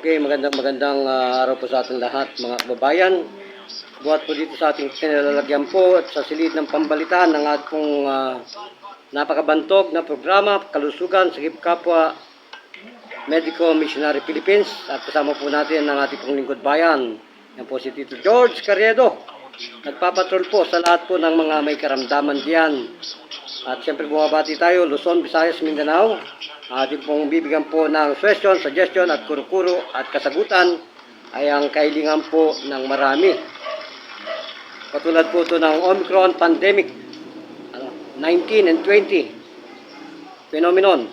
Okay, magandang araw po sa ating lahat, mga kababayan. Buhat po dito sa ating pinalalagyan po at sa silid ng pambalitan ng ating napakabantog na programa, Kalusugan, Sakip Kapwa, Medico Missionary Philippines. At kasama po natin ang ating pong lingkod bayan. Yan po si Tito George Carriedo. Nagpapatrol po sa lahat po ng mga may karamdaman diyan. At siyempre bumabati tayo, Luzon, Visayas, Mindanao. Ating pong bibigyan po ng question, suggestion at kuro-kuro at kasagutan ay ang kailangan po ng marami. Katulad po ito ng Omicron pandemic 19 and 20 phenomenon.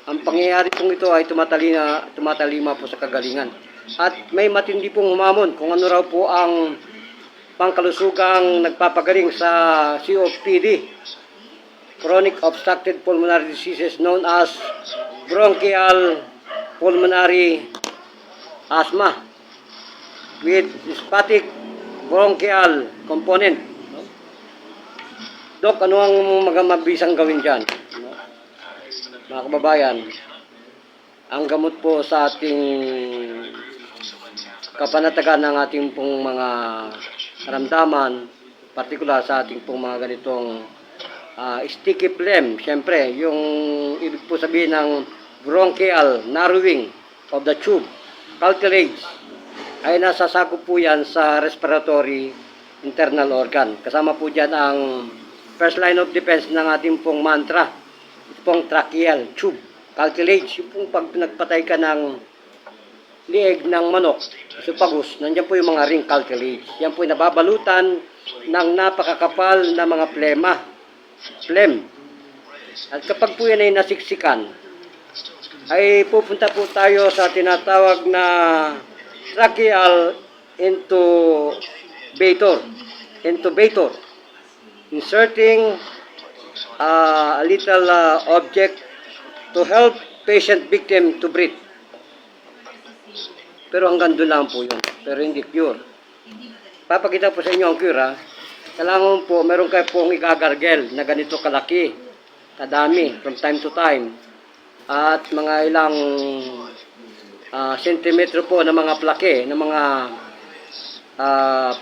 Ang pangyayari pong ito ay tumatalima po sa kagalingan. At may matindi pong humamon kung ano raw po ang pangkalusugang nagpapagaling sa COPD. Chronic obstructive pulmonary diseases known as bronchial pulmonary asthma with spastic bronchial component. Dok, ano ang mabisang gawin dyan? Mga kababayan, ang gamot po sa ating kapanatagan ng ating pong mga karamdaman, partikular sa ating pong mga ganitong sticky phlegm, siyempre, yung ibig po sabihin ng bronchial narrowing of the tube, cartilage, ay nasasakop po yan sa respiratory internal organ. Kasama po dyan ang first line of defense ng ating pong mantra, ito pong tracheal tube, cartilage, yung pong pag nagpatay ka ng lieg ng manok, esophagus, nandiyan po yung mga ring cartilage. Yan po yung nababalutan ng napakakapal na mga phlegm. At kapag po yan ay nasiksikan, ay pupunta po tayo sa tinatawag na tracheal intubator, inserting a little object to help patient victim to breathe. Pero hanggang doon lang po yun, pero hindi cure. Papakita po sa inyo ang cure, ha? Kailangan po, meron kayo pong igagargel na ganito kalaki, kadami, from time to time. At mga ilang sentimetro po na mga plake, na mga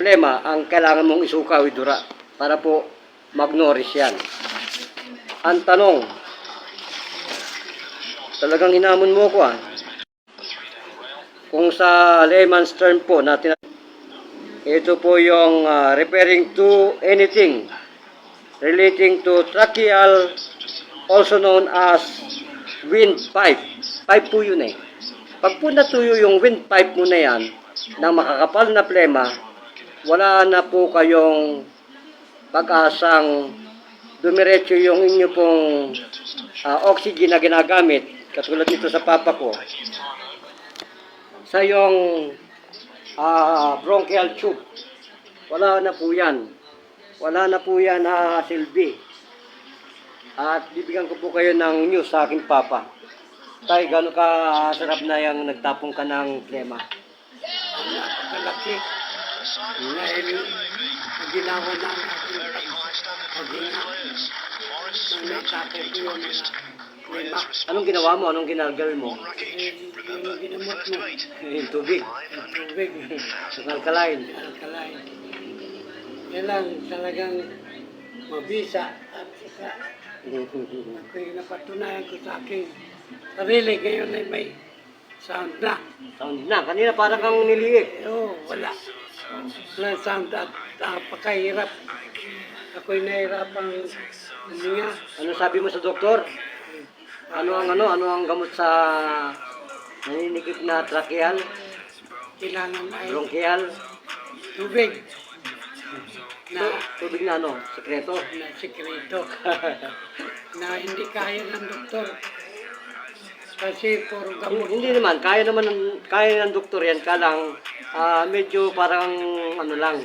plema, ang kailangan mong isuka o idura para po mag-nourish yan. Ang tanong, talagang hinamon mo ko, kung sa layman's term po natin, ito po yung referring to anything relating to tracheal, also known as windpipe. Pipe po yun eh. Pag po natuyo yung windpipe mo na yan, ng makakapal na plema, wala na po kayong pag-asang dumiretso yung inyo pong oxygen na ginagamit, katulad nito sa papa ko, sa yung bronchial tube. Wala na po yan. Wala na po yan na silbi. At bibigyan ko po kayo ng news sa aking papa. Tay, gano'n ka sarap na yung nagtapong ka ng plema? Kalaki. Dahil ginawa na ang aking pag-ina. Nang natapos ko yung plema. Anong ginawa mo? Anong ginagawin mo? Yung ginamot mo. Yung tubig. Tubig. Alkaline. Alkaline. Yan lang talagang mabisa. At saka ako'y napatunayan ko sa aking sarili. Ngayon ay may sound na. Sound na. Kanina parang kang niliik. Oo, wala. Wala sound at napakahirap. Ako'y nahirapang huminga. Ano sabi mo sa doktor? Ano ang gamot sa naninikip na tracheal, Kailangan ay bronchial, tubig na tubig na ano, sekreto? na sikreto na hindi kaya ng doktor kasi puro gamot. Hindi naman, kaya ng doktor yan, kalang medyo parang ano lang,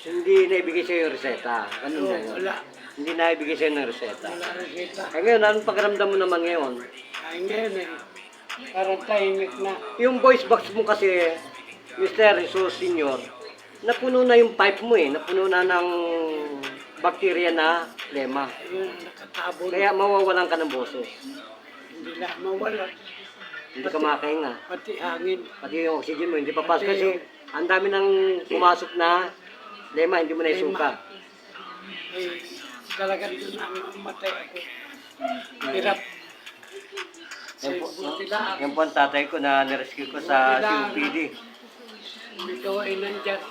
hindi naibigay sa'yo yung reseta. Ganun na yun. Wala. Hindi naibigay sa'yo ng reseta. Wala reseta. Ay ngayon, anong pakiramdam mo naman ngayon? Ay ngayon eh, parang tahimik na. Yung voice box mo kasi, Mr. Jesus Senior, napuno na yung pipe mo eh, napuno na ng bacteria na phlegma. Ayun, nakatabon. Kaya mawawalan ka ng boses. Hindi na mawala. Hindi ka makahinga. Pati hangin. Pati yung oxygen mo, hindi papasok kasi ang dami nang pumasok na lema, hindi mo na isuka. Eh, talagang doon ang matay ako. Hirap. Yan po, Buti lang. yan po ang tatay ko na nirescue ko sa COPD. Ikaw ay nandyan.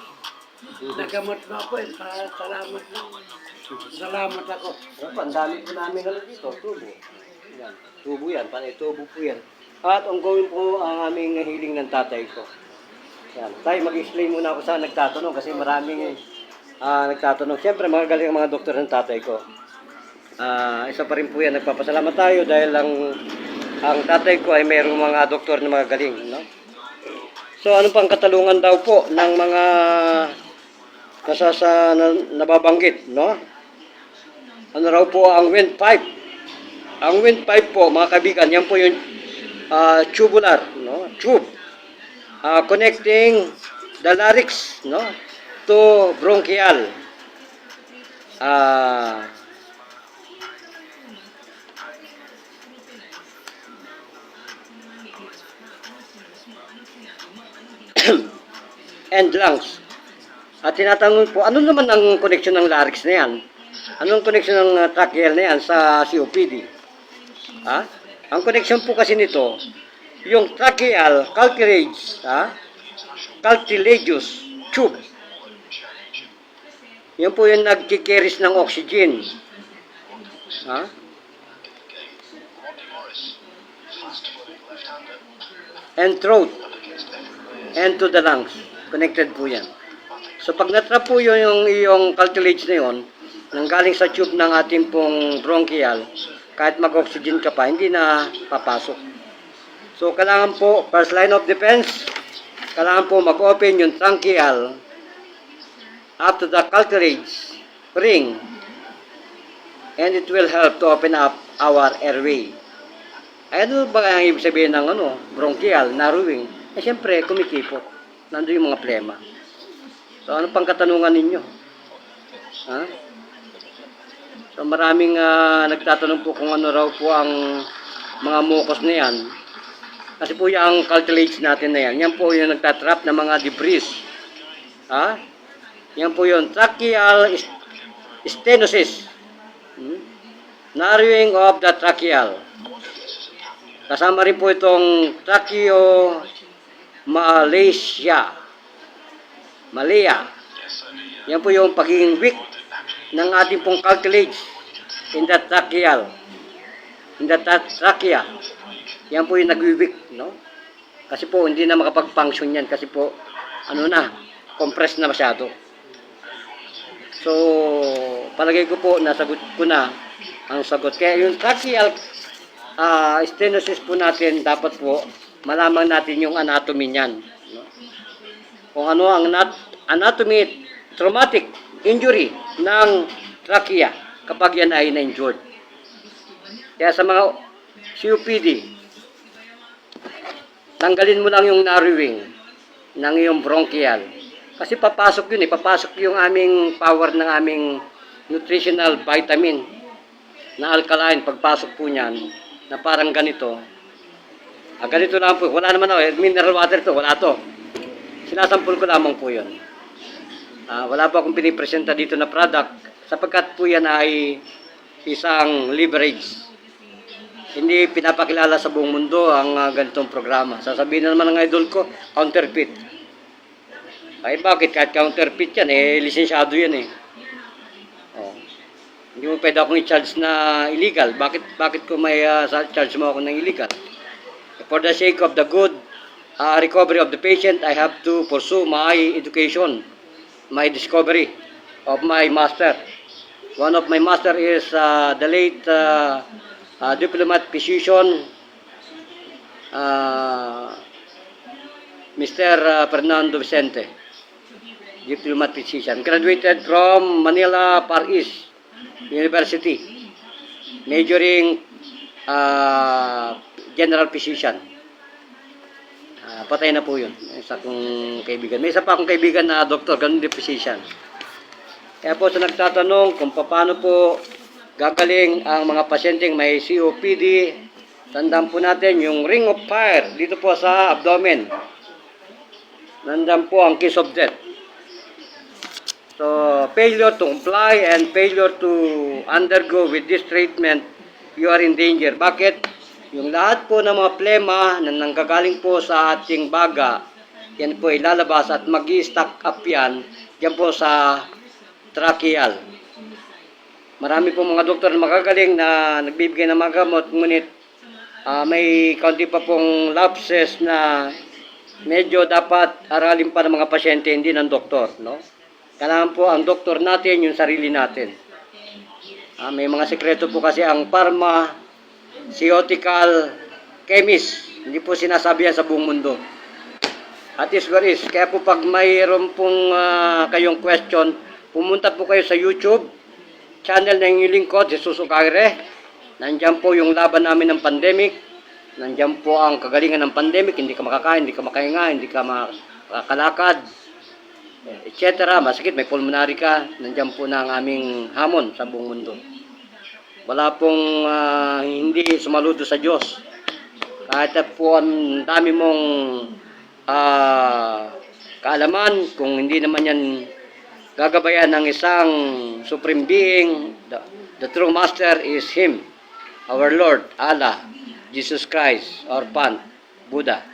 Nagamot mo ako eh. Salamat na. Salamat ako. Yan po, ang dami po namin dito, tubo. Yan, tubo yan, panay tubo po yan. At ongoing po ang aming healing ng tatay ko. Yan. Tay, mag-explain muna ako sa nagtatanong kasi maraming nagtatanong. Siyempre, magagaling ang mga doktor ng tatay ko. Isa pa rin po yan, nagpapasalamat tayo dahil ang tatay ko ay mayroong mga doktor na magagaling. No? So, ano pang katalungan daw po ng mga nababanggit, no? Ano raw po ang wind pipe? Ang wind pipe po, mga kaibigan, yan po yung tubular, no? Tube. Connecting the larynx, no? To bronchial. And lungs. At tinatanong po, ano naman ang connection ng larynx na yan? Anong connection ng tracheal na yan sa COPD? Ha? Ang connection po kasi nito, yung tracheal cartilaginous tube. Yan po yung nagkikeris ng oxygen. Ha? And throat. And to the lungs. Connected po yan. So pag natrap po yun yung iyong cartilage na yun, nanggaling sa tube ng ating pong bronchial, kahit mag-oxygen ka pa, hindi na papasok. So kailangan po, first line of defense, kailangan po mag-open yung trachea up to the cartilage ring, and it will help to open up our airway. Ay, ano ba ang ibig sabihin ng bronchial, narrowing? Eh, siyempre, kumikipot. Nandun yung mga plema. So, ano pang katanungan ninyo? Ha? So, maraming nagtatanong po kung ano raw po ang mga mucus na yan. Kasi po yung cartilage natin na yan, yan po yung nagtatrap ng mga debris. Ha? Yan po yung tracheal stenosis. Narrowing of the tracheal. Kasama rin po itong Malaya. Yan po yung pagiging weak ng ating pong cartilage in the tracheal. In the trachea. Yan po yung nag-weak, no? Kasi po hindi na makapag-function yan kasi po compressed na masyado. So, palagay ko po nasagot ko na ang sagot. Kaya yung tracheal stenosis po natin, dapat po malaman natin yung anatomy niyan. No? Kung ano ang anatomy, traumatic injury ng trachea kapag yan ay na-injured. Kaya sa mga COPD, tanggalin mo lang yung narrowing ng iyong bronchial. Kasi papasok yun papasok yung aming power ng aming nutritional vitamin na alkaline, pagpasok po niyan, na parang ganito. Ganito lang po. Wala naman mineral water to. Wala to. Sinasampul ko lamang po yun. Wala po akong pinipresenta dito na product sapagkat po yan ay isang leverage. Hindi pinapakilala sa buong mundo ang ganitong programa. Sasabihin na naman ng idol ko, counterfeit. Ay bakit? Kahit counterfeit yan, lisensyado yan Hindi mo pwede akong i-charge na illegal. Bakit ko may charge mo ako ng illegal? For the sake of the good recovery of the patient, I have to pursue my education, my discovery of my master. One of my master is the late diplomat physician, Mr. Fernando Vicente, diplomat physician, graduated from Manila Far East University, majoring general physician. Patay na po yun. Isa kong kaibigan. May isa pa akong kaibigan na doktor, ganun din physician. Kaya po sa nagtatanong kung paano po gagaling ang mga pasyenteng may COPD, Tandaan po natin yung ring of fire dito po sa abdomen. Nandyan po ang kiss of death. So, failure to comply and failure to undergo with this treatment, you are in danger. Bakit? Yung lahat po ng mga plema na nanggagaling po sa ating baga, yan po ilalabas at mag-i-stack up yan po sa tracheal. Marami po mga doktor na magagaling na nagbibigay ng mga gamot, ngunit may kaunti pa pong lapses na medyo dapat aralin pa ng mga pasyente, hindi ng doktor, no? Kailangan po ang doktor natin, yung sarili natin. May mga sekreto po kasi ang pharmaceutical chemist. Hindi po sinasabi yan sa buong mundo. At is where is. Kaya po pag mayroon pong kayong question, pumunta po kayo sa YouTube, channel na yung lingkod, Jesus Ugayre. Nandiyan po yung laban namin ng pandemic. Nandiyan po ang kagalingan ng pandemic. Hindi ka makakain, hindi ka makahinga, hindi ka makakalakad, etc. Masakit, may pulmonary ka, nandiyan po na ang aming hamon sa buong mundo. Wala pong hindi sumaludo sa Diyos. Kahit po ang dami mong kaalaman, kung hindi naman yan gagabayan ng isang supreme being, the true master is Him, our Lord, Allah, Jesus Christ, our Pan, Buddha.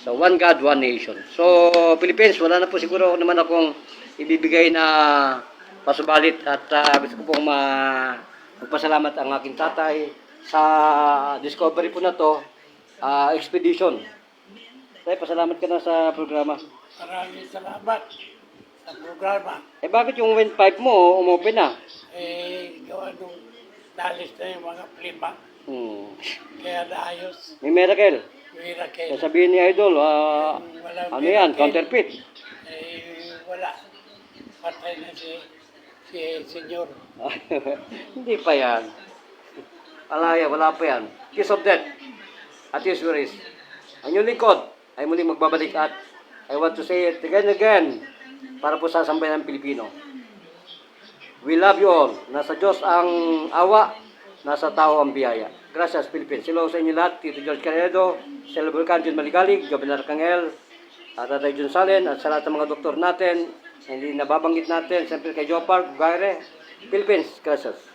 So, one God, one nation. So, Philippines, wala na po siguro naman akong ibibigay na pasubalit at gusto ko pong magpasalamat ang aking tatay sa discovery po na to, expedition. Tay, pasalamat ka na sa programa. Maraming salamat sa programa. Bakit yung wind pipe mo umopen na? Gawa nung dalis na yung mga plima. Kaya naayos. May miracle. Miracle. Sabihin ni Idol, ano yan, counterfeit. Wala. Patay na si Senyor. Hindi pa yan. Wala pa yan. Kiss of death. At his worries. Ang yung likod ay muling magbabalik at I want to say it again and again para po sa sambayan ng Pilipino. We love you all. Nasa Diyos ang awa, nasa tao ang biyaya. Gracias, Philippines. Hello sa inyo lahat. Tito George Canedo, Sel Vulcan, Jun Maligalig, Joven Arcangel, at Tatay Jun Salen, at sa lahat ng mga doktor natin, hindi nababanggit natin, siyempre kay Jopar, Gaire, Philippines. Gracias.